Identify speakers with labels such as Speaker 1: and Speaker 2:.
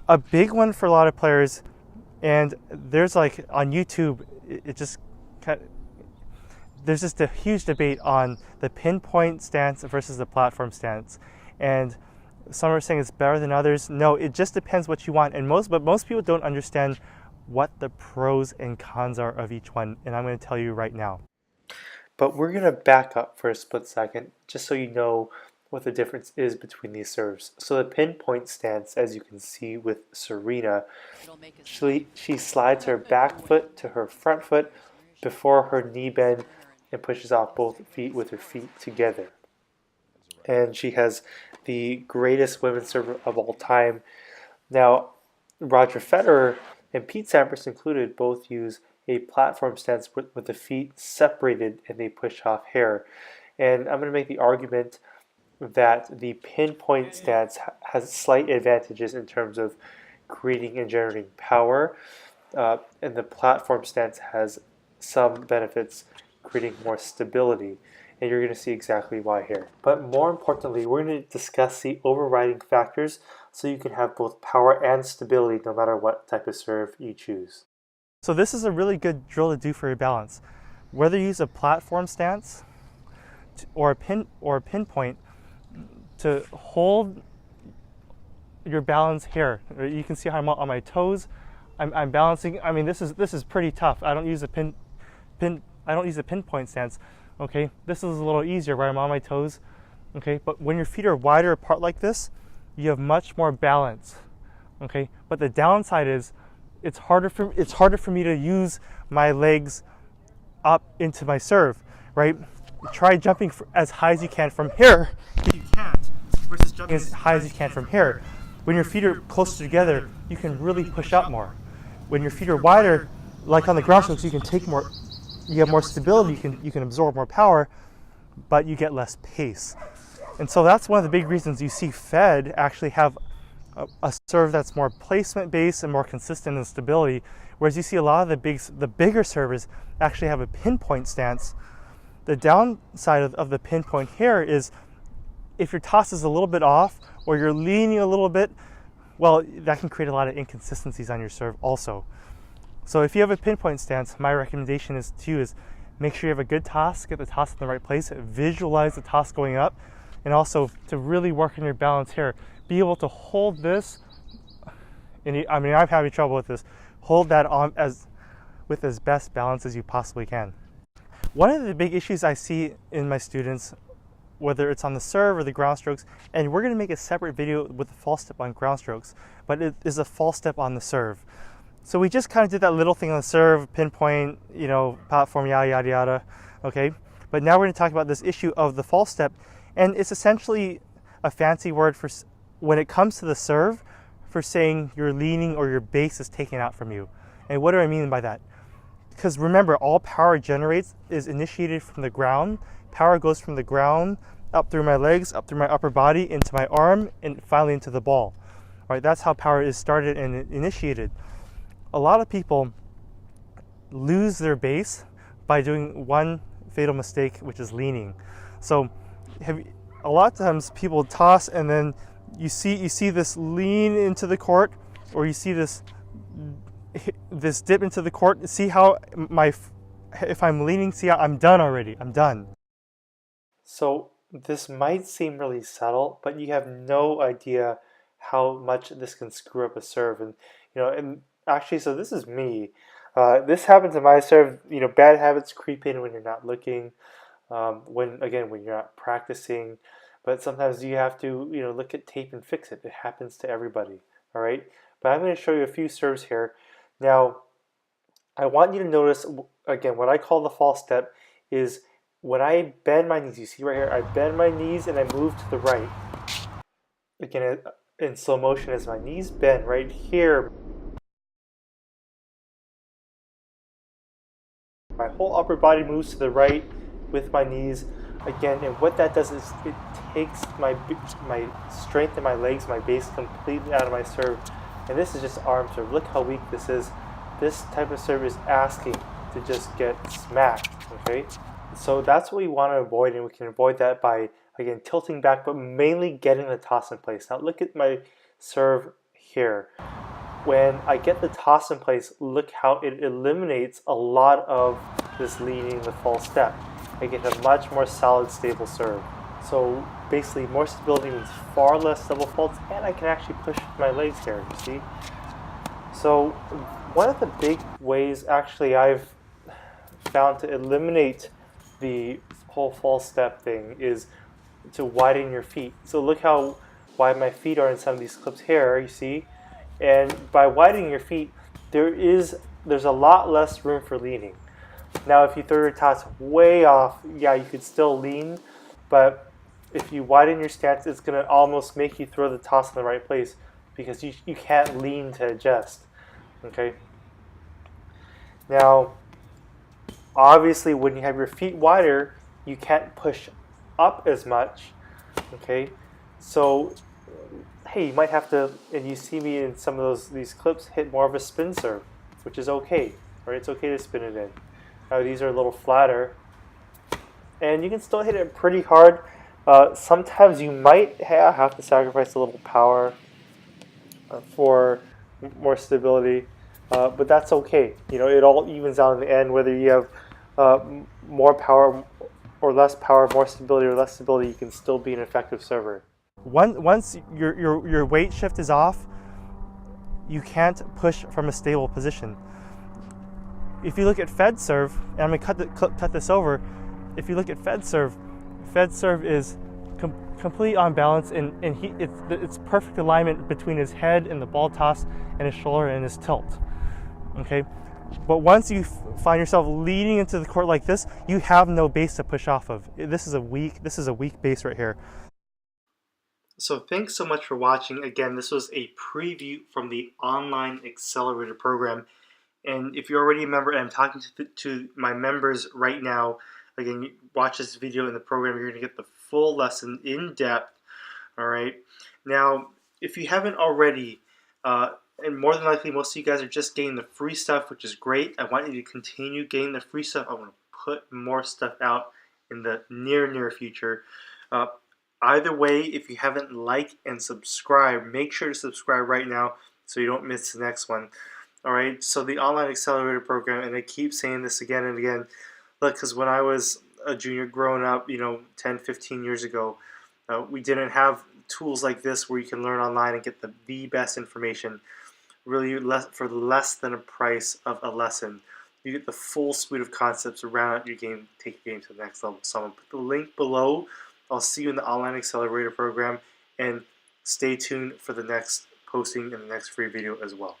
Speaker 1: A big one for a lot of players, and there's like on YouTube, it just there's just a huge debate on the pinpoint stance versus the platform stance, and some are saying it's better than others. No, it just depends what you want, and most people don't understand what the pros and cons are of each one, and I'm going to tell you right now. But we're going to back up for a split second, just so you know what the difference is between these serves. So the pinpoint stance, as you can see with Serena, she slides her back foot to her front foot before her knee bend and pushes off both feet with her feet together. And she has the greatest women's serve of all time. Now, Roger Federer and Pete Sampras included both use a platform stance with the feet separated and they push off hair. And I'm going to make the argument that the pinpoint stance has slight advantages in terms of creating and generating power, and the platform stance has some benefits, creating more stability, and you're going to see exactly why here. But more importantly, we're going to discuss the overriding factors so you can have both power and stability no matter what type of serve you choose. So this is a really good drill to do for your balance. Whether you use a platform stance or a pinpoint, to hold your balance here. You can see how I'm on my toes. I'm balancing. I mean, this is pretty tough. I don't use a pinpoint stance. Okay, this is a little easier where I'm on my toes. Okay, but when your feet are wider apart like this, you have much more balance. Okay, but the downside is it's harder for me to use my legs up into my serve. Right? Try jumping as high as you can from here. If you can't, versus jumping as high as you can from here. When your feet are closer together, you can really push up more. When your feet are wider, like on the ground strokes, you can take more. You have more stability. You can absorb more power, but you get less pace. And so that's one of the big reasons you see Fed actually have a serve that's more placement based and more consistent in stability, whereas you see a lot of the bigger servers actually have a pinpoint stance. The downside of the pinpoint here is if your toss is a little bit off or you're leaning a little bit, well, that can create a lot of inconsistencies on your serve also. So if you have a pinpoint stance, my recommendation to you is make sure you have a good toss, get the toss in the right place, visualize the toss going up, and also to really work on your balance here. Be able to hold this, and I'm having trouble with this, hold that on with as best balance as you possibly can. One of the big issues I see in my students, whether it's on the serve or the ground strokes, and we're going to make a separate video with a false step on ground strokes, but it is a false step on the serve. So we just kind of did that little thing on the serve, pinpoint, platform, yada, yada, yada, okay? But now we're going to talk about this issue of the false step, and it's essentially a fancy word for, when it comes to the serve, for saying you're leaning or your base is taken out from you. And what do I mean by that? Because remember, all power generates is initiated from the ground. Power goes from the ground up through my legs, up through my upper body, into my arm, and finally into the ball. All right, that's how power is started and initiated. A lot of people lose their base by doing one fatal mistake, which is leaning. So a lot of times people toss and then you see this lean into the court, or you see this dip into the court. See how if I'm leaning, see how I'm done already. I'm done. So this might seem really subtle, but you have no idea how much this can screw up a serve. And actually, so this is me. This happens in my serve. Bad habits creep in when you're not looking, when you're not practicing. But sometimes you have to, look at tape and fix it. It happens to everybody. All right. But I'm going to show you a few serves here. Now, I want you to notice again what I call the false step is when I bend my knees. You see right here, I bend my knees and I move to the right. Again, in slow motion, as my knees bend right here, my whole upper body moves to the right with my knees. Again, and what that does is it takes my strength in my legs, my base completely out of my serve. And this is just arm serve. Look how weak this is. This type of serve is asking to just get smacked, okay? So that's what we want to avoid, and we can avoid that by, again, tilting back, but mainly getting the toss in place. Now look at my serve here. When I get the toss in place, look how it eliminates a lot of this leading the false step. I get a much more solid, stable serve. So basically, more stability means far less double faults, and I can actually push my legs here, you see? So one of the big ways actually I've found to eliminate the whole false step thing is to widen your feet. So look how wide my feet are in some of these clips here, you see? And by widening your feet, there's a lot less room for leaning. Now if you throw your toss way off, yeah, you could still lean, but if you widen your stance, it's going to almost make you throw the toss in the right place because you can't lean to adjust. Okay? Now, obviously when you have your feet wider, you can't push up as much. Okay? So hey, you might have to, and you see me in some of these clips, hit more of a spin serve, which is okay, right? It's okay to spin it in. Now these are a little flatter, and you can still hit it pretty hard. Sometimes you might have to sacrifice a little power for more stability, but that's okay. You know, it all evens out in the end, whether you have more power or less power, more stability or less stability, you can still be an effective server. Once your weight shift is off, you can't push from a stable position. If you look at Fed serve, and I'm going to cut this over, if you look at Fed serve is completely on balance, and it's perfect alignment between his head and the ball toss and his shoulder and his tilt. Okay, but once you find yourself leading into the court like this, you have no base to push off of. This is a weak base right here. So thanks so much for watching. Again, this was a preview from the online accelerator program. And if you're already a member, and I'm talking to my members right now, again, you watch this video in the program, you're going to get the full lesson in depth. All right. Now, if you haven't already, and more than likely most of you guys are just getting the free stuff, which is great. I want you to continue getting the free stuff. I want to put more stuff out in the near future. Either way, if you haven't liked and subscribed, make sure to subscribe right now so you don't miss the next one. All right, so the online accelerator program, and I keep saying this again and again, look, because when I was a junior growing up, 10, 15 years ago, we didn't have tools like this where you can learn online and get the best information, really for less than a price of a lesson. You get the full suite of concepts around your game, take your game to the next level. So I'm going to put the link below. I'll see you in the online accelerator program, and stay tuned for the next posting and the next free video as well.